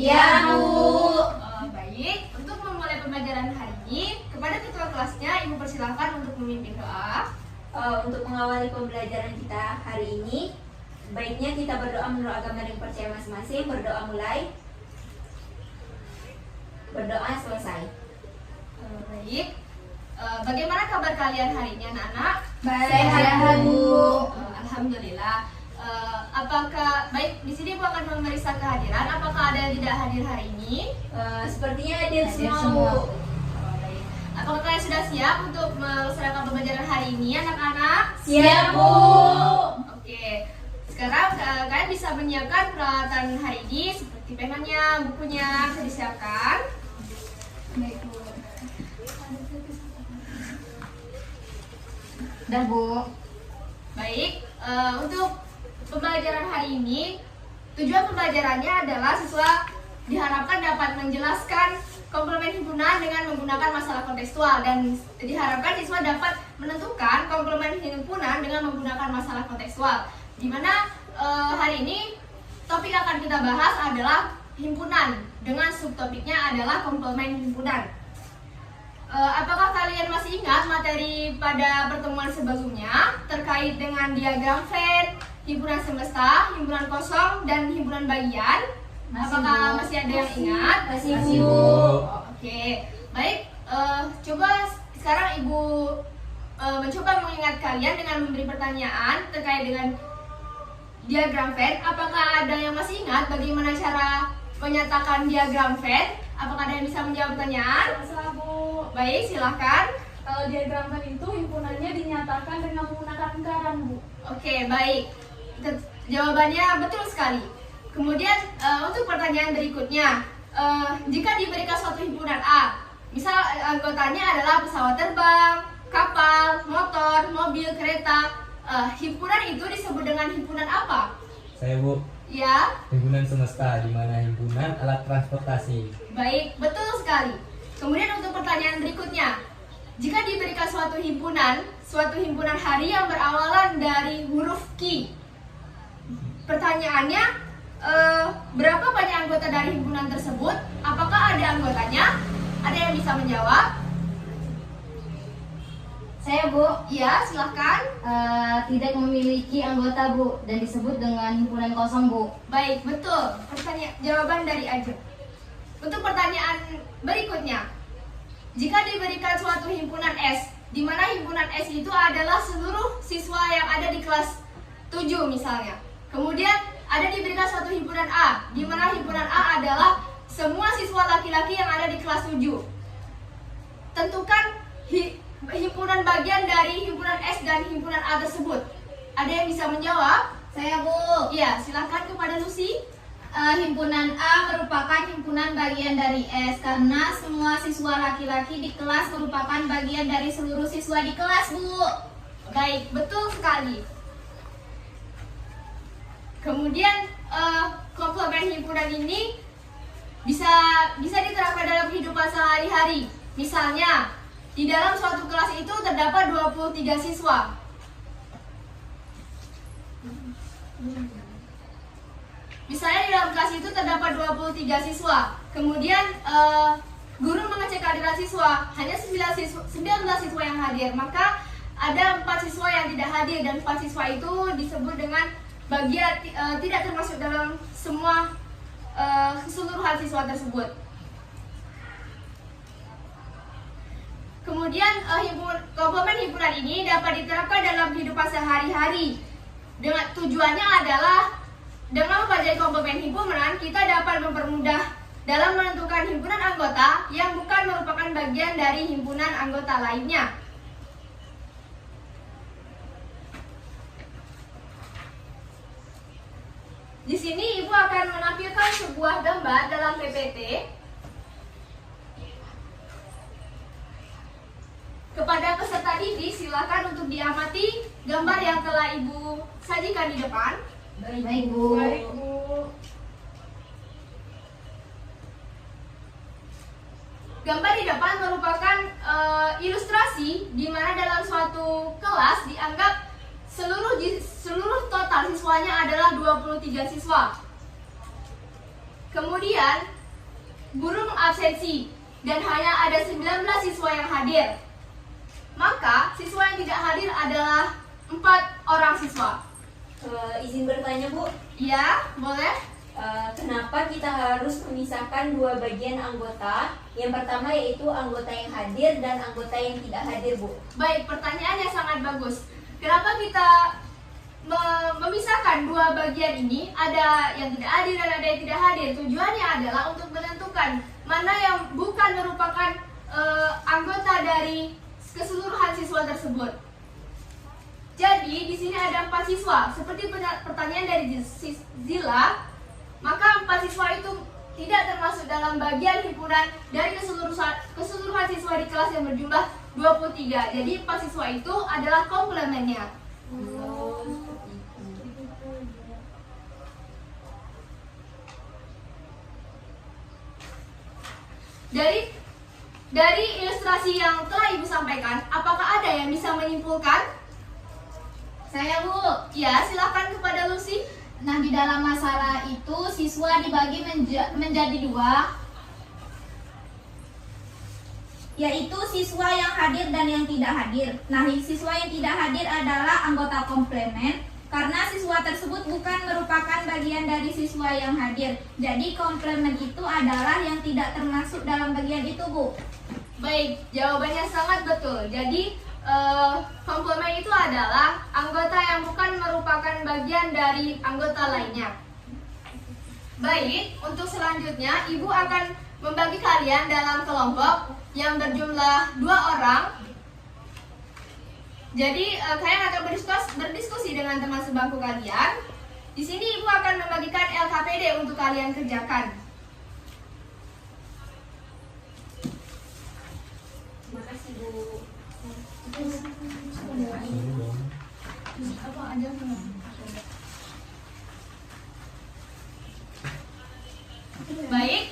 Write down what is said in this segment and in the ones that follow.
Iya, Bu. Baik, untuk memulai pembelajaran hari ini, kepada ketua kelasnya, Ibu persilahkan untuk memimpin doa. Untuk mengawali pembelajaran kita hari ini, baiknya kita berdoa menurut agama dan percaya masing-masing. Berdoa mulai, berdoa selesai. Baik, bagaimana kabar kalian hari ini anak-anak? Sehat, Bu. Alhamdulillah. Apakah baik di sini Bu akan memeriksa kehadiran? Apakah ada yang tidak hadir hari ini? Sepertinya hadir semua, Bu. semua. Baik. Apakah kalian sudah siap untuk melaksanakan pembelajaran hari ini, anak-anak? Siap, Bu. Oke. Sekarang kalian bisa menyiapkan peralatan hari ini seperti penanya, bukunya sudah disiapkan. Baik, Bu. Dah, Bu. Baik, untuk pembelajaran hari ini, tujuan pembelajarannya adalah siswa diharapkan dapat menjelaskan komplement himpunan dengan menggunakan masalah kontekstual, dan diharapkan siswa dapat menentukan komplement himpunan dengan menggunakan masalah kontekstual. Di mana hari ini topik akan kita bahas adalah himpunan dengan subtopiknya adalah komplement himpunan. Apakah kalian masih ingat materi pada pertemuan sebelumnya terkait dengan diagram Venn, himpunan semesta, himpunan kosong, dan himpunan bagian? Apakah masih ada yang ingat? Masih, Bu. Oke, baik. Coba sekarang Ibu mencoba mengingat kalian dengan memberi pertanyaan terkait dengan diagram Venn. Apakah ada yang masih ingat bagaimana cara menyatakan diagram Venn? Apakah ada yang bisa menjawab pertanyaan? Masalah, Bu. Baik, silahkan. Kalau diagram Venn itu himpunannya dinyatakan dengan menggunakan lingkaran, Bu. Oke, baik. Jawabannya betul sekali. Kemudian untuk pertanyaan berikutnya, jika diberikan suatu himpunan A, misal anggotanya adalah pesawat terbang, kapal, motor, mobil, kereta, himpunan itu disebut dengan himpunan apa? Saya, Bu. Ya, Himpunan semesta, di mana himpunan alat transportasi. baik, betul sekali. Kemudian untuk pertanyaan berikutnya, jika diberikan suatu himpunan hari yang berawalan dari huruf Q, pertanyaannya, berapa banyak anggota dari himpunan tersebut? Apakah ada anggotanya? Ada yang bisa menjawab? Saya, Bu. Iya, silahkan. Tidak memiliki anggota, Bu, dan disebut dengan himpunan kosong, Bu. Baik, betul. Jawaban dari Ajeng. Untuk pertanyaan berikutnya, jika diberikan suatu himpunan S, di mana himpunan S itu adalah seluruh siswa yang ada di kelas 7 misalnya. Kemudian ada diberikan suatu himpunan A, di mana himpunan A adalah semua siswa laki-laki yang ada di kelas 7. Tentukan himpunan bagian dari himpunan S dan himpunan A tersebut. Ada yang bisa menjawab? Saya, Bu. Iya, silahkan kepada Lucy. Himpunan A merupakan himpunan bagian dari S karena semua siswa laki-laki di kelas merupakan bagian dari seluruh siswa di kelas, Bu. Baik, betul sekali. Kemudian komplement himpunan ini bisa diterapkan dalam kehidupan sehari-hari. Misalnya, di dalam suatu kelas itu terdapat 23 siswa. Misalnya di dalam kelas itu terdapat 23 siswa. Kemudian guru mengecek kehadiran siswa, hanya 19 siswa yang hadir. Maka ada 4 siswa yang tidak hadir, dan 4 siswa itu disebut dengan bagian tidak termasuk dalam semua keseluruhan siswa tersebut. Kemudian komplement himpunan ini dapat diterapkan dalam kehidupan sehari-hari. Dengan tujuannya adalah dengan mempelajari komplement himpunan, kita dapat mempermudah dalam menentukan himpunan anggota yang bukan merupakan bagian dari himpunan anggota lainnya. Di sini Ibu akan menampilkan sebuah gambar dalam PPT. Kepada peserta didik, silakan untuk diamati gambar yang telah Ibu sajikan di depan. Baik, Bu. Baik, Bu. Gambar di depan merupakan ilustrasi di mana dalam suatu kelas dianggap seluruh total siswanya adalah 23 siswa. Kemudian guru mengabsensi dan hanya ada 19 siswa yang hadir. Maka siswa yang tidak hadir adalah 4 orang siswa. Izin bertanya Bu, Ya, boleh? kenapa kita harus memisahkan dua bagian anggota? Yang pertama yaitu anggota yang hadir dan anggota yang tidak hadir Bu. Baik, pertanyaannya sangat bagus. Kenapa kita memisahkan dua bagian ini? Ada yang tidak hadir dan ada yang tidak hadir. Tujuannya adalah untuk menentukan mana yang bukan merupakan anggota dari keseluruhan siswa tersebut. Jadi di sini ada 4 siswa. Seperti pertanyaan dari Zila, maka 4 siswa itu tidak termasuk dalam bagian himpunan dari keseluruhan siswa di kelas yang berjumlah 23. Jadi 4 siswa itu adalah komplemennya. Dari ilustrasi yang telah Ibu sampaikan, apakah ada yang bisa menyimpulkan? Saya Bu. Ya, silakan kepada Lucy. Nah, di dalam masalah itu siswa dibagi menjadi 2, yaitu siswa yang hadir dan yang tidak hadir. Nah, siswa yang tidak hadir adalah anggota komplemen karena siswa tersebut bukan merupakan bagian dari siswa yang hadir. Jadi komplemen itu adalah yang tidak termasuk dalam bagian itu Bu. Baik, jawabannya sangat betul. Jadi komplemen itu adalah anggota yang bukan merupakan bagian dari anggota lainnya. Baik, untuk selanjutnya Ibu akan membagi kalian dalam kelompok yang berjumlah 2 orang. Jadi kalian akan berdiskusi dengan teman sebangku kalian. Di sini Ibu akan membagikan LKPD untuk kalian kerjakan. Terima kasih Bu. Baik,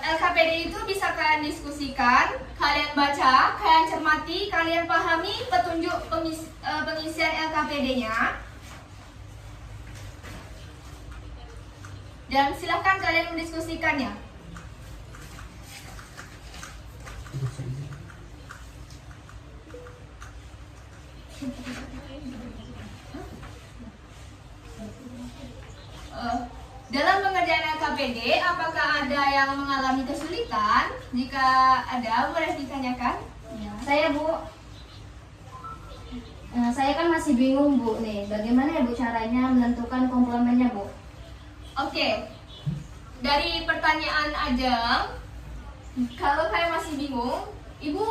LKPD itu bisa kalian diskusikan, kalian baca, kalian cermati, kalian pahami petunjuk pengisian LKPD-nya. Dan silakan kalian mendiskusikannya. Dalam pengerjaan LKPD, apakah ada yang mengalami kesulitan? Jika ada, boleh ditanyakan. Saya Bu, saya kan masih bingung Bu nih, bagaimana ya Bu caranya menentukan komplemennya Bu? Oke, dari pertanyaan Ajeng, kalau kalian masih bingung, Ibu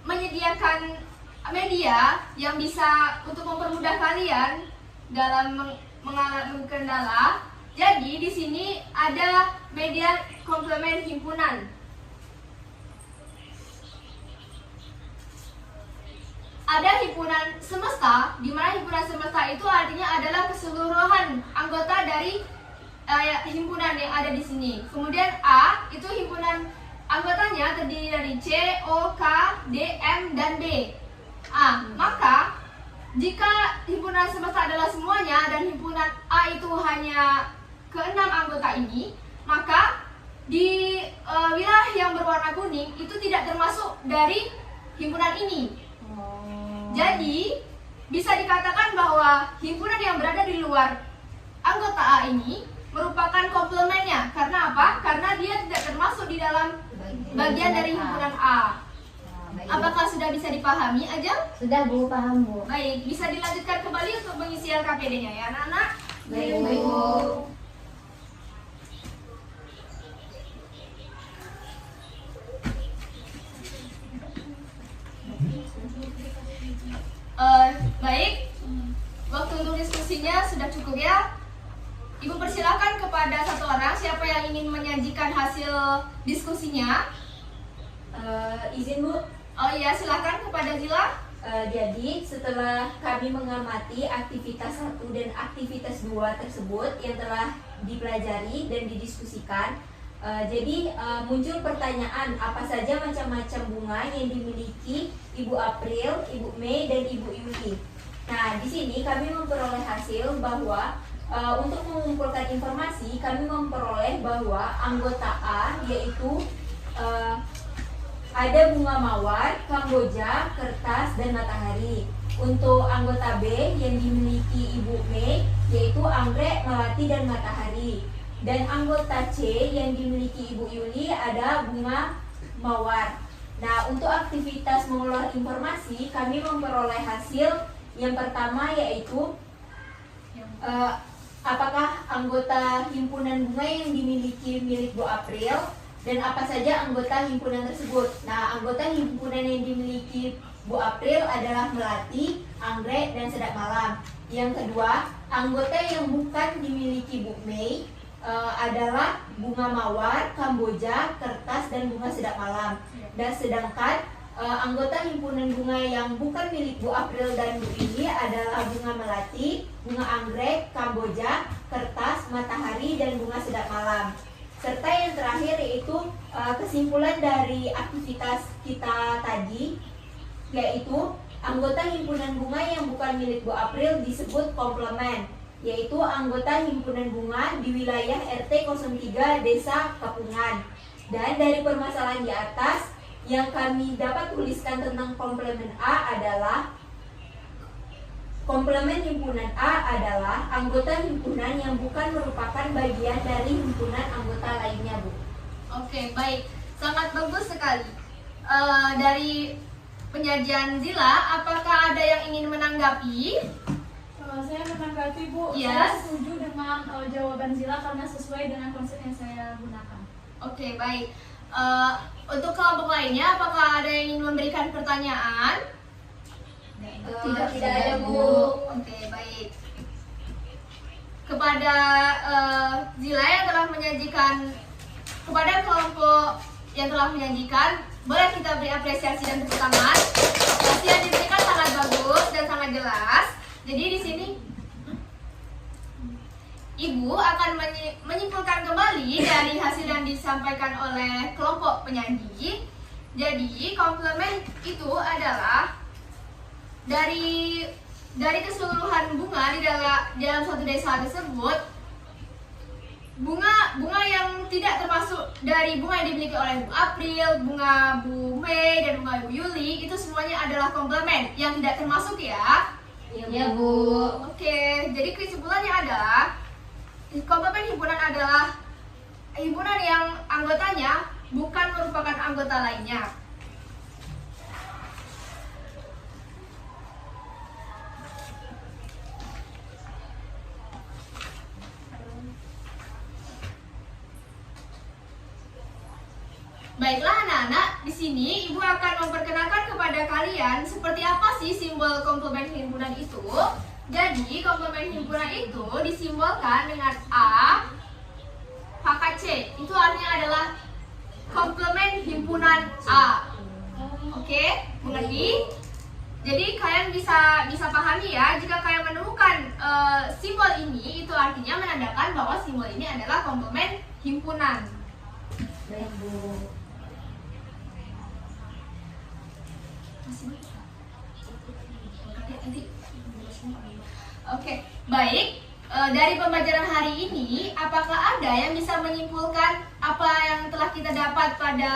menyediakan media yang bisa untuk mempermudah kalian dalam mengalami kendala. Jadi di sini ada media komplemen himpunan. Ada himpunan semesta, di mana himpunan semesta itu artinya adalah keseluruhan anggota dari himpunan yang ada di sini. Kemudian A itu himpunan anggotanya terdiri dari C, O, K, D, M, dan B. Maka jika himpunan semesta adalah semuanya dan himpunan A itu hanya ke-6 anggota ini, maka di wilayah yang berwarna kuning itu tidak termasuk dari himpunan ini. Jadi bisa dikatakan bahwa himpunan yang berada di luar anggota A ini merupakan komplemennya. Karena apa? Karena dia tidak termasuk di dalam bagian dari himpunan A. Apakah sudah bisa dipahami aja? Sudah Bu, paham Bu. Baik, bisa dilanjutkan kembali untuk mengisi LKPD-nya ya anak-anak. Baik Bu. Baik, waktu untuk diskusinya sudah cukup ya. Ibu persilakan kepada satu orang, siapa yang ingin menyajikan hasil diskusinya. Izin Bu. Oh iya, silakan kepada Zila. Jadi setelah kami mengamati aktivitas 1 dan aktivitas 2 tersebut yang telah dipelajari dan didiskusikan, jadi muncul pertanyaan apa saja macam-macam bunga yang dimiliki Ibu April, Ibu Mei, dan Ibu Yuli. Nah, di sini kami memperoleh hasil bahwa Untuk mengumpulkan informasi, kami memperoleh bahwa anggota A yaitu ada bunga mawar, kamboja, kertas, dan matahari. Untuk anggota B yang dimiliki Ibu Mei yaitu anggrek, melati, dan matahari. Dan anggota C yang dimiliki Ibu Yuli ada bunga mawar. Nah, untuk aktivitas mengolah informasi, kami memperoleh hasil yang pertama yaitu apakah anggota himpunan bunga yang dimiliki milik Bu April dan apa saja anggota himpunan tersebut. Nah, anggota himpunan yang dimiliki Bu April adalah melati, anggrek, dan sedap malam. Yang kedua, anggota yang bukan dimiliki Bu Mei adalah bunga mawar, kamboja, kertas, dan bunga sedap malam. Dan sedangkan anggota himpunan bunga yang bukan milik Bu April dan Bu Ini adalah bunga melati, bunga anggrek, kamboja, kertas, matahari, dan bunga sedap malam. Serta yang terakhir yaitu kesimpulan dari aktivitas kita tadi, yaitu anggota himpunan bunga yang bukan milik Bu April disebut komplement, yaitu anggota himpunan bunga di wilayah RT 03 Desa Kapungan. Dan dari permasalahan di atas, yang kami dapat tuliskan tentang komplement A adalah komplement himpunan A adalah anggota himpunan yang bukan merupakan bagian dari himpunan anggota lainnya, Bu. Oke, baik. Sangat bagus sekali. Dari penyajian Zila, apakah ada yang ingin menanggapi? Saya menanggapi, Bu. Yes. Saya setuju dengan jawaban Zila karena sesuai dengan konsep yang saya gunakan. Oke, baik. Untuk kelompok lainnya, apakah ada yang ingin memberikan pertanyaan? Tidak ada, Bu. Oke, baik. Kepada Zila yang telah menyajikan, kepada kelompok yang telah menyajikan, boleh kita beri apresiasi dan tepuk tangan. Apresiasi yang diberikan sangat bagus dan sangat jelas. Jadi di sini Ibu akan menyimpulkan kembali dari hasil yang disampaikan oleh kelompok penyaji. Jadi komplement itu adalah dari keseluruhan bunga di dalam suatu desa tersebut, bunga yang tidak termasuk dari bunga yang dimiliki oleh Bu April, bunga Bu Mei, dan bunga Bu Yuli, itu semuanya adalah komplement yang tidak termasuk ya. Ya, Bu. Oke, jadi kesimpulannya adalah komplement himpunan adalah himpunan yang anggotanya bukan merupakan anggota lainnya. Baiklah anak-anak, di sini Ibu akan memperkenalkan kepada kalian seperti apa sih simbol komplement himpunan itu. Jadi komplement himpunan itu disimbolkan dengan A, pangkat C. Itu artinya adalah komplement himpunan A. Oke, mengerti? Jadi kalian bisa pahami ya, jika kalian menemukan simbol ini, itu artinya menandakan bahwa simbol ini adalah komplement himpunan. Baik, Bu. Oke, baik. Dari pembelajaran hari ini, apakah ada yang bisa menyimpulkan apa yang telah kita dapat pada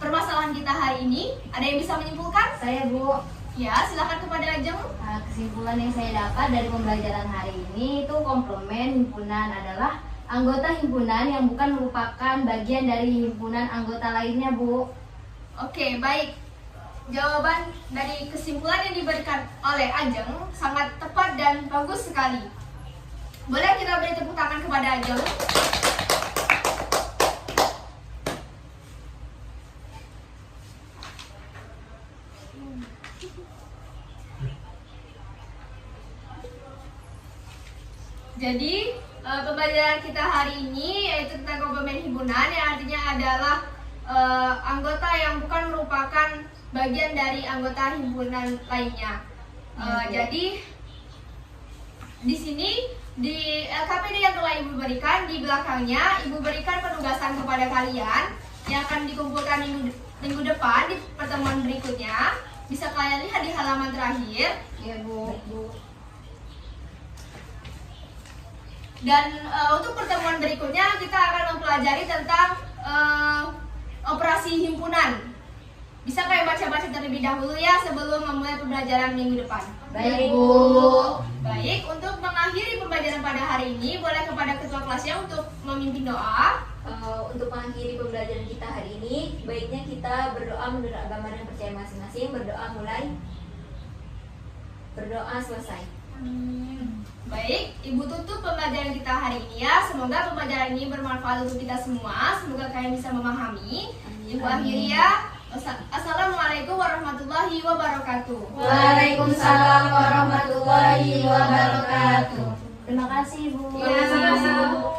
permasalahan kita hari ini? Ada yang bisa menyimpulkan? Saya, Bu. Ya, silakan kepada Ajeng. Kesimpulan yang saya dapat dari pembelajaran hari ini itu komplement himpunan adalah anggota himpunan yang bukan merupakan bagian dari himpunan anggota lainnya, Bu. Oke, baik. Jawaban dari kesimpulan yang diberikan oleh Ajeng sangat tepat dan bagus sekali. Boleh kita beri tepuk tangan kepada Ajeng? Jadi pembelajaran kita hari ini yaitu tentang komplement himpunan, yang artinya adalah anggota yang bukan merupakan bagian dari anggota himpunan lainnya. Jadi di sini di LKPD yang telah Ibu berikan, di belakangnya Ibu berikan penugasan kepada kalian yang akan dikumpulkan minggu depan di pertemuan berikutnya. Bisa kalian lihat di halaman terakhir. Ya, Bu. Dan untuk pertemuan berikutnya kita akan mempelajari tentang operasi himpunan. Bisa kalian baca-baca terlebih dahulu ya sebelum memulai pembelajaran minggu depan. Baik, Bu. Baik, untuk mengakhiri pembelajaran pada hari ini, boleh kepada ketua kelasnya untuk memimpin doa. Untuk mengakhiri pembelajaran kita hari ini, baiknya kita berdoa menurut agama dan percaya masing-masing. Berdoa mulai, berdoa selesai. Baik, Ibu tutup pembelajaran kita hari ini ya. Semoga pembelajaran ini bermanfaat untuk kita semua. Semoga kalian bisa memahami. Ibu akhiri ya. Assalamualaikum warahmatullahi wabarakatuh. Waalaikumsalam warahmatullahi wabarakatuh. Terima kasih, Bu. Terima kasih, Bu.